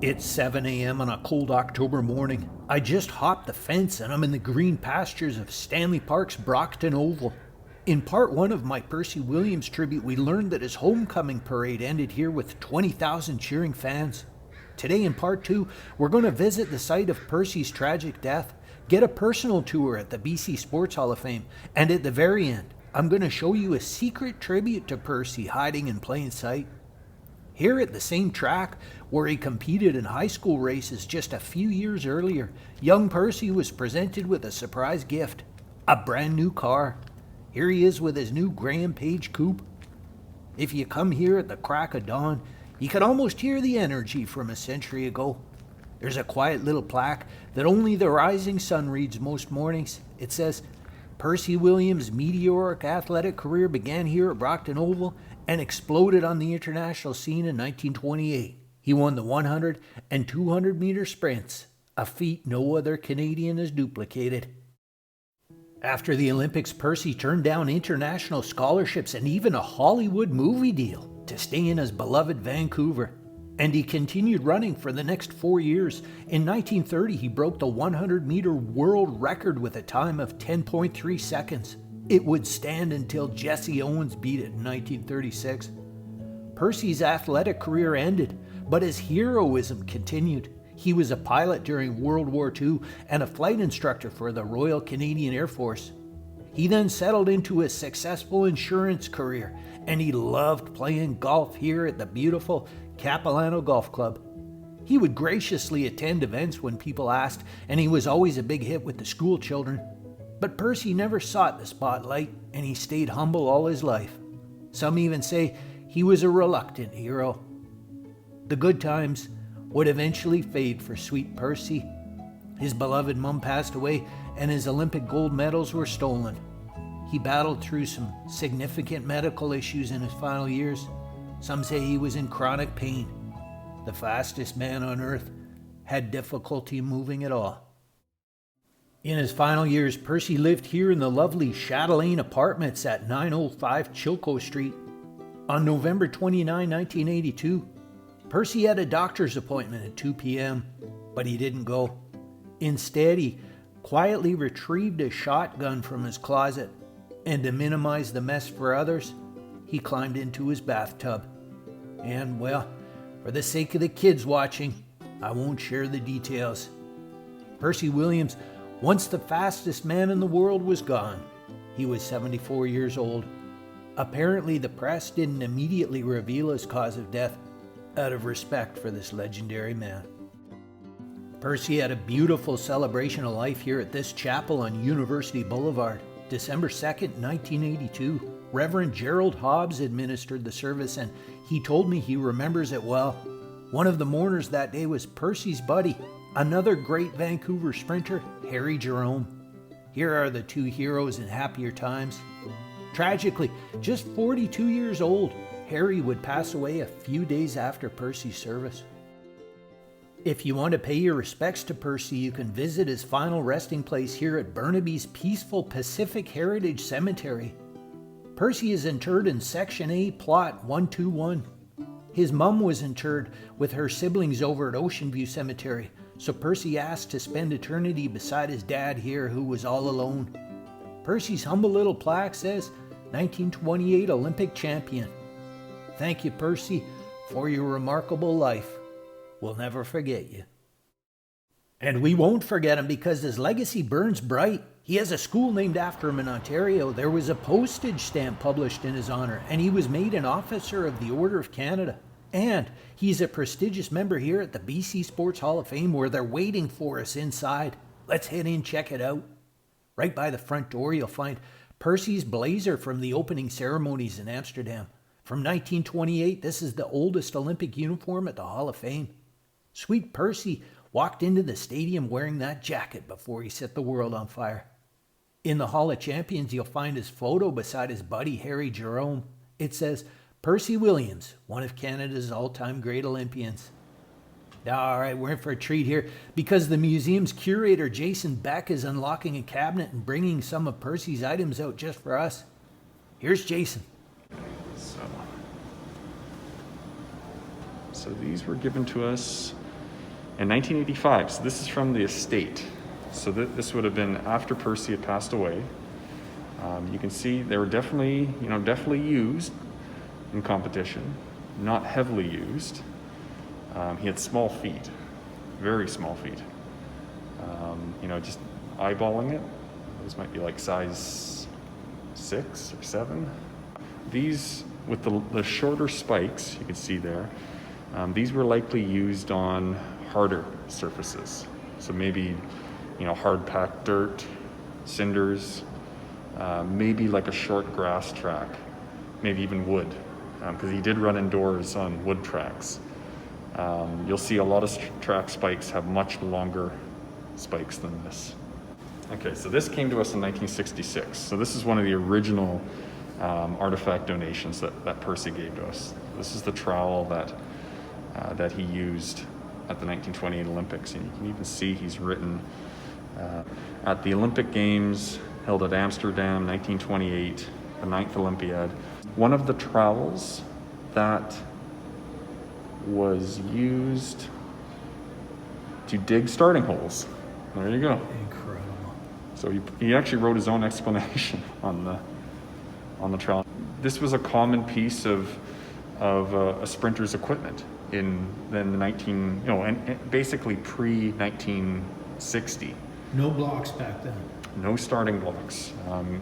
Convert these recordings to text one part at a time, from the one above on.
It's 7 a.m. on a cold October morning. I just hopped the fence and I'm in the green pastures of Stanley Park's Brockton Oval. In part one of my Percy Williams tribute, we learned that his homecoming parade ended here with 20,000 cheering fans. Today in part two, we're going to visit the site of Percy's tragic death, get a personal tour at the BC Sports Hall of Fame, and at the very end, I'm going to show you a secret tribute to Percy hiding in plain sight. Here at the same track where he competed in high school races just a few years earlier, young Percy was presented with a surprise gift, a brand new car. Here he is with his new Graham Page coupe. If you come here at the crack of dawn, you can almost hear the energy from a century ago. There's a quiet little plaque that only the rising sun reads most mornings. It says, Percy Williams' meteoric athletic career began here at Brockton Oval and exploded on the international scene in 1928. He won the 100 and 200 meter sprints, a feat no other Canadian has duplicated. After the Olympics, Percy turned down international scholarships and even a Hollywood movie deal to stay in his beloved Vancouver. And he continued running for the next 4 years. In 1930, he broke the 100-meter world record with a time of 10.3 seconds. It would stand until Jesse Owens beat it in 1936. Percy's athletic career ended, but his heroism continued. He was a pilot during World War II and a flight instructor for the Royal Canadian Air Force. He then settled into a successful insurance career, and he loved playing golf here at the beautiful Capilano Golf Club. He would graciously attend events when people asked, and he was always a big hit with the school children. But Percy never sought the spotlight, and he stayed humble all his life. Some even say he was a reluctant hero. The good times would eventually fade for sweet Percy. His beloved mom passed away, and his Olympic gold medals were stolen. He battled through some significant medical issues in his final years. Some say he was in chronic pain. The fastest man on earth had difficulty moving at all. In his final years, Percy lived here in the lovely Chatelaine Apartments at 905 Chilco Street. On November 29, 1982, Percy had a doctor's appointment at 2 p.m., but he didn't go. Instead, he quietly retrieved a shotgun from his closet, and to minimize the mess for others, he climbed into his bathtub. And, well, for the sake of the kids watching, I won't share the details. Percy Williams, once the fastest man in the world, was gone. He was 74 years old. Apparently, the press didn't immediately reveal his cause of death out of respect for this legendary man. Percy had a beautiful celebration of life here at this chapel on University Boulevard. December 2nd, 1982, Reverend Gerald Hobbs administered the service, and he told me he remembers it well. One of the mourners that day was Percy's buddy, another great Vancouver sprinter, Harry Jerome. Here are the two heroes in happier times. Tragically, just 42 years old, Harry would pass away a few days after Percy's service. If you want to pay your respects to Percy, you can visit his final resting place here at Burnaby's peaceful Pacific Heritage Cemetery. Percy is interred in Section A, Plot 121. His mum was interred with her siblings over at Ocean View Cemetery, so Percy asked to spend eternity beside his dad here, who was all alone. Percy's humble little plaque says, 1928 Olympic champion. Thank you, Percy, for your remarkable life. We'll never forget you. And we won't forget him because his legacy burns bright. He has a school named after him in Ontario. There was a postage stamp published in his honor, and he was made an officer of the Order of Canada. And he's a prestigious member here at the BC Sports Hall of Fame, where they're waiting for us inside. Let's head in, check it out. Right by the front door, you'll find Percy's blazer from the opening ceremonies in Amsterdam. From 1928, this is the oldest Olympic uniform at the Hall of Fame. Sweet Percy walked into the stadium wearing that jacket before he set the world on fire. In the Hall of Champions, you'll find his photo beside his buddy Harry Jerome. It says, Percy Williams, one of Canada's all-time great Olympians. All right, we're in for a treat here because the museum's curator, Jason Beck, is unlocking a cabinet and bringing some of Percy's items out just for us. Here's Jason. So these were given to us In 1985, so this is from the estate. So this would have been after Percy had passed away. You can see they were definitely used in competition, not heavily used. He had small feet, very small feet. Just eyeballing it, those might be like size 6 or 7. These with the shorter spikes, you can see there, these were likely used on harder surfaces. So maybe, hard packed dirt, cinders, maybe like a short grass track, maybe even wood, because he did run indoors on wood tracks. You'll see a lot of track spikes have much longer spikes than this. Okay, so this came to us in 1966. So this is one of the original artifact donations that Percy gave to us. This is the trowel that he used at the 1928 Olympics, and you can even see he's written at the Olympic Games held at Amsterdam, 1928, the 9th Olympiad. One of the trowels that was used to dig starting holes. There you go. Incredible. So he actually wrote his own explanation on the trowel. This was a common piece of a sprinter's equipment in the and basically pre-1960. No blocks back then. No starting blocks,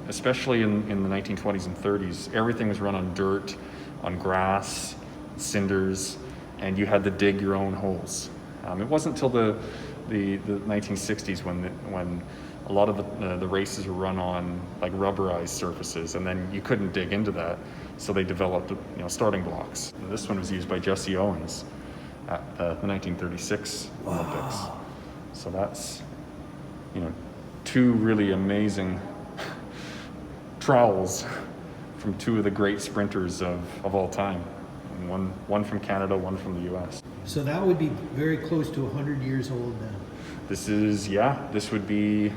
especially in the 1920s and 30s. Everything was run on dirt, on grass, cinders, and you had to dig your own holes. It wasn't until the 1960s when a lot of the races were run on like rubberized surfaces, and then you couldn't dig into that, so they developed starting blocks. And this one was used by Jesse Owens at the 1936 Olympics. So that's two really amazing trowels from two of the great sprinters of all time. And one from Canada, one from the US. So that would be very close to 100 years old then. This would be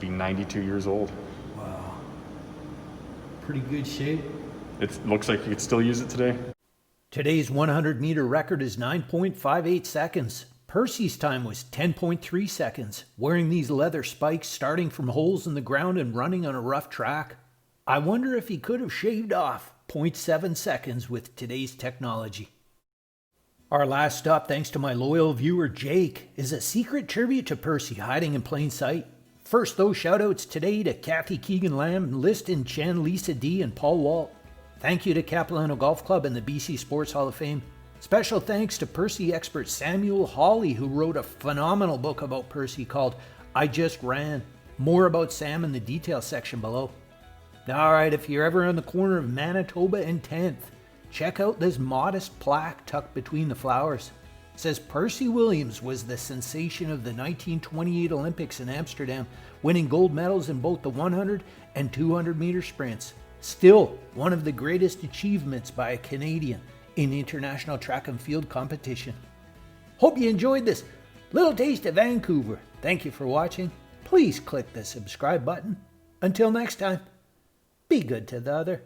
92 years old. Wow. Pretty good shape. It looks like you could still use it today. Today's 100-meter record is 9.58 seconds. Percy's time was 10.3 seconds, wearing these leather spikes, starting from holes in the ground and running on a rough track. I wonder if he could have shaved off 0.7 seconds with today's technology. Our last stop, thanks to my loyal viewer Jake, is a secret tribute to Percy hiding in plain sight. First, those shoutouts today to Kathy Keegan-Lamb, Liston Chen, Lisa D, and Paul Walt. Thank you to Capilano Golf Club and the BC Sports Hall of Fame. Special thanks to Percy expert Samuel Hawley, who wrote a phenomenal book about Percy called I Just Ran. More about Sam in the details section below. Alright, if you're ever on the corner of Manitoba and 10th, check out this modest plaque tucked between the flowers. It says Percy Williams was the sensation of the 1928 Olympics in Amsterdam, winning gold medals in both the 100 and 200 meter sprints. Still one of the greatest achievements by a Canadian in international track and field competition. Hope you enjoyed this little taste of Vancouver. Thank you for watching. Please click the subscribe button. Until next time, be good to the other.